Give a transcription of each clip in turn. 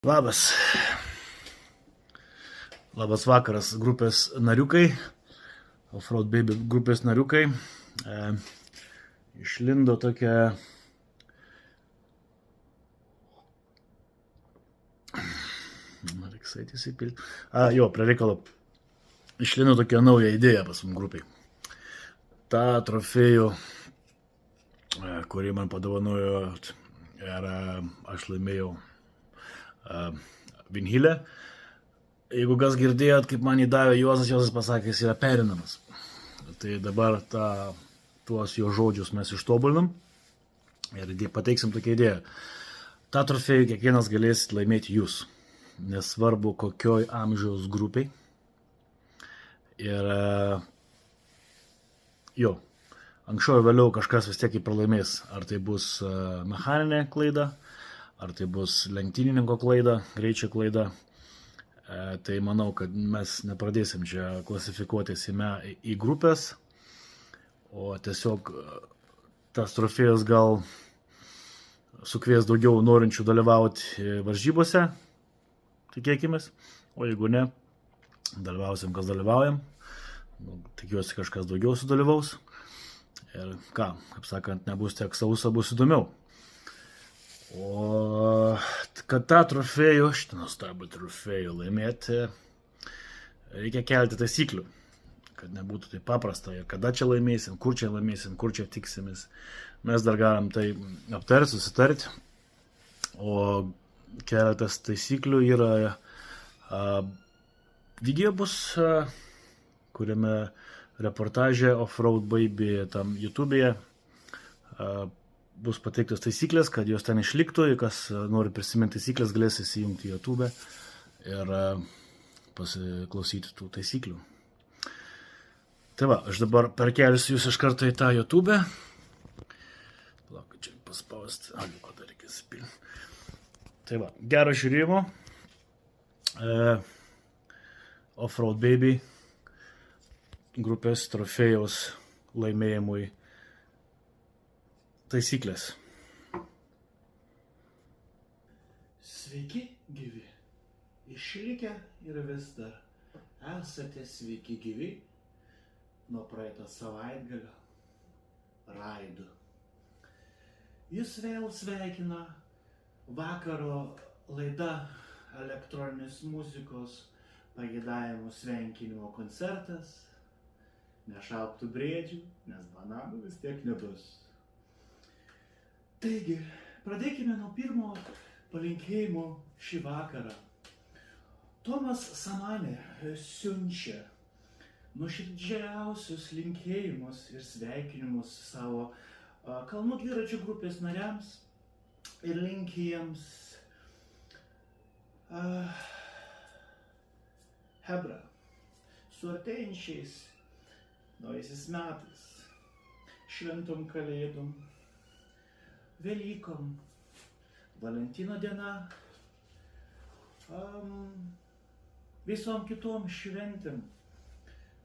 Labas. Labas vakaras grupės nariukai, Offroad Baby grupės nariukai. Išlindo tokia prie reikalo. Išlindo tokia nauja idėja pas mums grupiai. Ta trofėjų, kurį man padovanojo ir aš laimėjau Vinhilę. Jeigu kas girdėjot, kaip man įdavė Juozas pasakė, jis yra perinamas. Tai dabar tuos jo žodžius mes ištobulinam ir pateiksim tokią idėją. Ta trofėjų kiekvienas galėsit laimėti jūs, nesvarbu kokioj amžiaus grupiai. Ir anksčiau ir vėliau kažkas vis tiek pralaimės. Ar tai bus mechaninė klaida, ar tai bus lenktynininko klaida, greičio klaida. Tai manau, kad mes nepradėsim čia klasifikuotis į grupės, o tiesiog tas trofėjas gal sukvies daugiau norinčių dalyvauti varžybose, tikėkimės, o jeigu ne, dalyvausim, kas dalyvaujam, tikiuosi kažkas daugiau sudalyvaus ir kaip sakant, nebus tiek sausa, bus įdomiau. O kad tą trofėjų, šitą nuostabų trofėjų laimėti, reikia kelti taisyklių, kad nebūtų tai paprasta ir kada čia laimėsim, kur čia tiksimės. Mes dar galim tai aptarti, susitarti, o keletas taisyklių yra, video bus, kuriame reportaže Offroad Baby tam YouTube'e bus pateiktos taisyklės, kad jos ten išliktų, kas nori prisiminti taisyklės, galės įsijungti į YouTube ir pasiklausyti tų taisyklių. Tai va, aš dabar perkelsiu jūs iš karto į tą YouTube. Lauk, čia paspausti, ko dar reikia spilti. Tai va, gero žiūrėjimo. Offroad Baby grupės trofėjaus laimėjimui taisyklės. Sveiki, gyvi. Išlikę ir vis dar esate sveiki gyvi nuo praeito savaitgalio raidų. Jūs vėl sveikina vakaro laida elektroninės muzikos pageidavimų sveikinimo koncertas. Nešauktų briedžių, nes bananų vis tiek nebus. Taigi, pradėkime nuo pirmo palinkėjimo šį vakarą. Tomas Samanė siunčia nuoširdžiausius linkėjimus ir sveikinimus savo kalnų dviračių grupės nariams ir linki jiems Hebra, su artėjančiais naujaisiais metais, šventom kalėdom, Velykom, Valentino diena, visom kitom šventėm,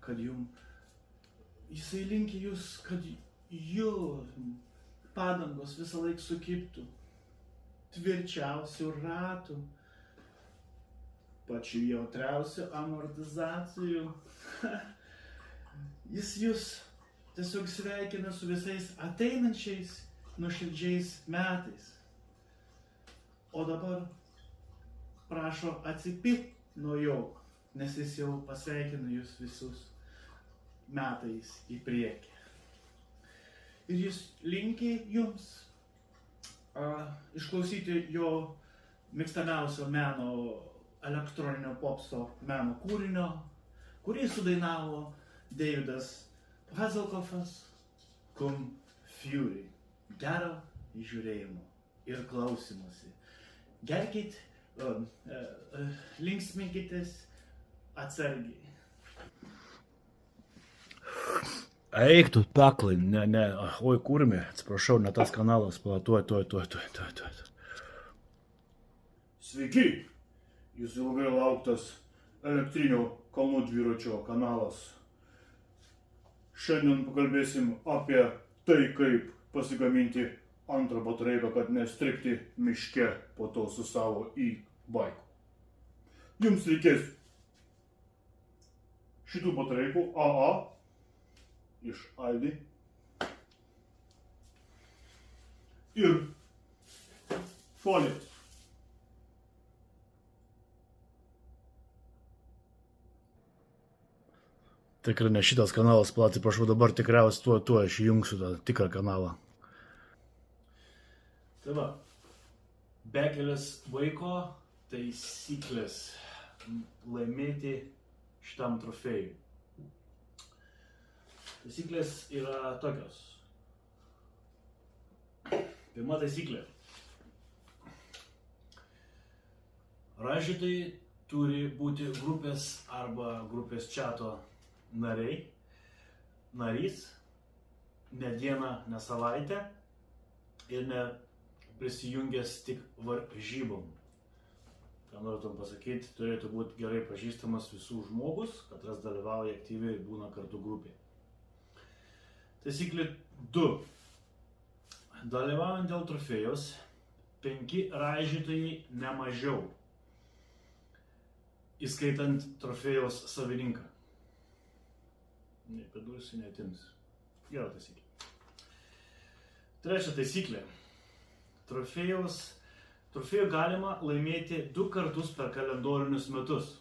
kad jisai linki jūs, kad jų padangos visą laiką sukibtų, tvirčiausių ratų, pačių jautriausių amortizacijų. Jis jūs tiesiog sveikina su visais ateinančiais nuoširdžiais metais. O dabar prašo atsipirkti nuo jo, nes jis jau pasveikina jūs visus metais į priekį. Ir jis linki jums išklausyti jo mėgstamiausio meno, elektroninio popso meno kūrinio, kurį sudainavo Davidas Hasselhoffas, Cum Fury. Gero žiūrėjimo ir klausymosi. Gerkit, linksminkitės atsargiai. Eik tu peklai, oi kurmi, atsiprašau, ne tas kanalas, tuoj. Sveiki, jūs ilgai lauktas elektrinio kalnų dviračio kanalas. Šiandien pakalbėsim apie tai, kaip pasigaminti antrą bataraiką, kad nestrikti miške po to su savo baikų. Jums reikės šitų batareikų AA iš Aldi ir folijos. Tikrai ne šitas kanalas, platai prašau, dabar tikriausiai tuo aš įjungsiu tą tikrą kanalą. Tai va, bekelės vaiko taisyklės laimėti šitam trofėjui. Taisyklės yra tokios. Pirma taisyklė. Rašytojai turi būti grupės arba grupės čato narys, ne dieną, ne savaitę ir ne prisijungęs tik varžybom. Ką norėtum pasakyti, turėtų būti gerai pažįstamas visų žmogus, katras dalyvauja aktyviai ir būna kartu grupėje. Taisyklė 2. Dalyvaujant dėl trofėjos, 5 raižytojai ne mažiau, įskaitant trofėjos savininką. Nepridursi, neatims. Gera taisyklė. Trečia taisyklė. Trofėjų galima laimėti 2 kartus per kalendorinius metus.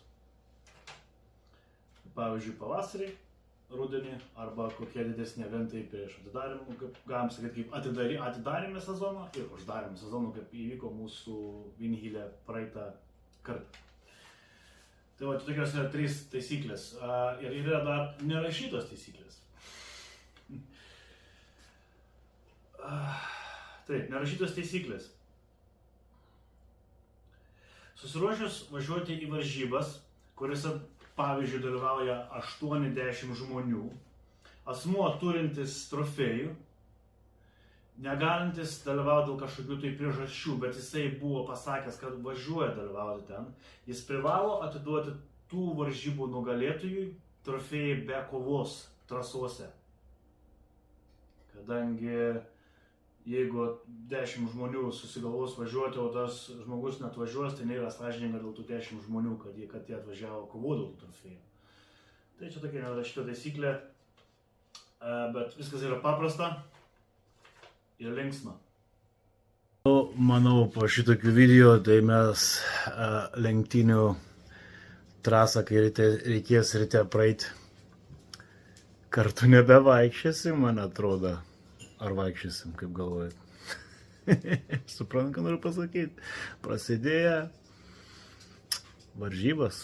Pavyzdžiui, pavasarį, rudenį arba kokie didesni eventai prieš atidarimą, galim sakyti, kaip atidarėme sezoną ir uždarėme sezoną, kaip įvyko mūsų Vinhyle praeitą kartą. Tai va, tokios yra 3 taisyklės. Ir yra dar nerašytos taisyklės. Taip, nerašytos taisyklės. Susiruošęs važiuoti į varžybas, kuriuose, pavyzdžiui, dalyvauja 80 žmonių, asmuo turintis trofėjų, negalintis dalyvauti dėl kažkokių tai priežasčių, bet jisai buvo pasakęs, kad važiuoja dalyvauti ten, jis privalo atiduoti tų varžybų nugalėtojui trofėjai be kovos trasose. Kadangi jeigu 10 žmonių susigalvos važiuoti, o tas žmogus net važiuos, tai nėra sąžininga dėl tų 10 žmonių, kad jie atvažiavo kovoti dėl tų trofėjų. Tai čia tokia nerašyta taisyklė, bet viskas yra paprasta ir linksma. Manau, po šitokių video, tai mes lenktynių trasą, kai reikės ryte praeiti, kartu nebevaikščiosim, man atrodo. Ar vaikščiosim, kaip galvojat? Suprantu, ką noriu pasakyti. Prasidėjo varžybas.